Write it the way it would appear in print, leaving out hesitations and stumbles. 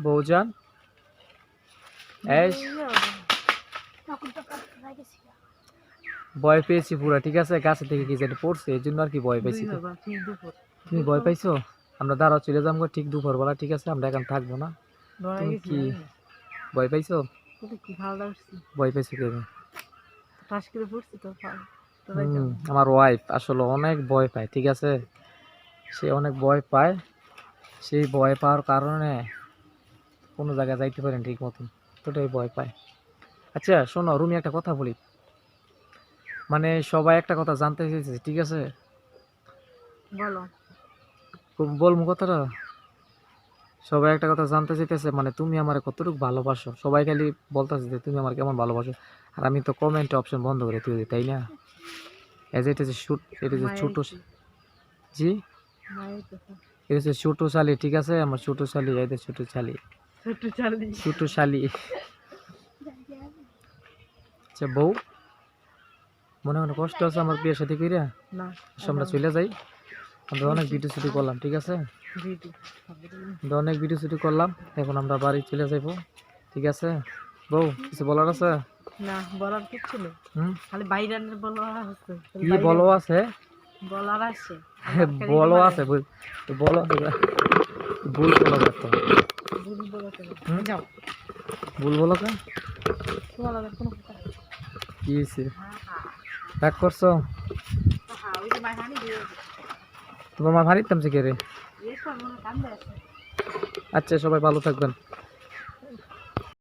বউজান এই ভয় পেয়েছি পুরা, ঠিক আছে? গাছে থেকে কি যেটা পড়ছে এই জন্য আর কি ভয় পেয়েছি। তুমি ভয় পাইছো? আমরা দাঁড়াও চলে যাবো ঠিক দুপুর বেলা, ঠিক আছে? আমরা এখন থাকবো না। তুমি কি ভয় পাইছো? ভয় পাইছো কি? আমার ওয়াইফ আসলে অনেক ভয় পায়, ঠিক আছে? সে অনেক ভয় পায়, সেই ভয় পাওয়ার কারণে কোনো জায়গায় যাইতে পারেন ঠিক মতন, তোটাই ভয় পায়। আচ্ছা শোনো রুমি, একটা কথা বলি, মানে সবাই একটা কথা জানতে চাইছে, ঠিক আছে? বলবো কথাটা। সবাই একটা কথা জানতে চাইতেছে, মানে তুমি আমার কতটুকু ভালোবাসো। সবাই খালি বলতেছে যে তুমি আমার কেমন ভালোবাসো, আর আমি তো কমেন্ট অপশন বন্ধ করে তুই, তাই না? এই যে এটা যে শুট, এটা যে ছোট, জি এটা হচ্ছে ছোট শালি, ঠিক আছে? আমার ছোট শালি, এই যে ছোট শালি, ছোট শালি। আচ্ছা বউ, মনে মনে কষ্ট আছে আমার বিয়ের সাথে কইরা? আমরা চলে যাই, আমরা অনেক ভিডিও শুটি করলাম, ঠিক আছে? আমরা অনেক ভিডিও শুটি করলাম, এখন আমরা বাড়ি চলে যাইবো, ঠিক আছে? বউ কিছু বলার আছে? না বলার কিছু নেই, খালি বাইরে বলার আছে। কি বলো আছে? বলার আছে, বলো আছে, বলো ভুল বলো তো, ভুল বলতে যাও, ভুল বলো কা? তোমার আবার কোনো কথা নেই। কি হয়েছে? রাগ করছো? ওই যে মাইহানি দিয়ে তোমার মা ভারী তামছে কে রে? এই সব মনে কান্দে আছে। আচ্ছা সবাই ভালো থাকবেন।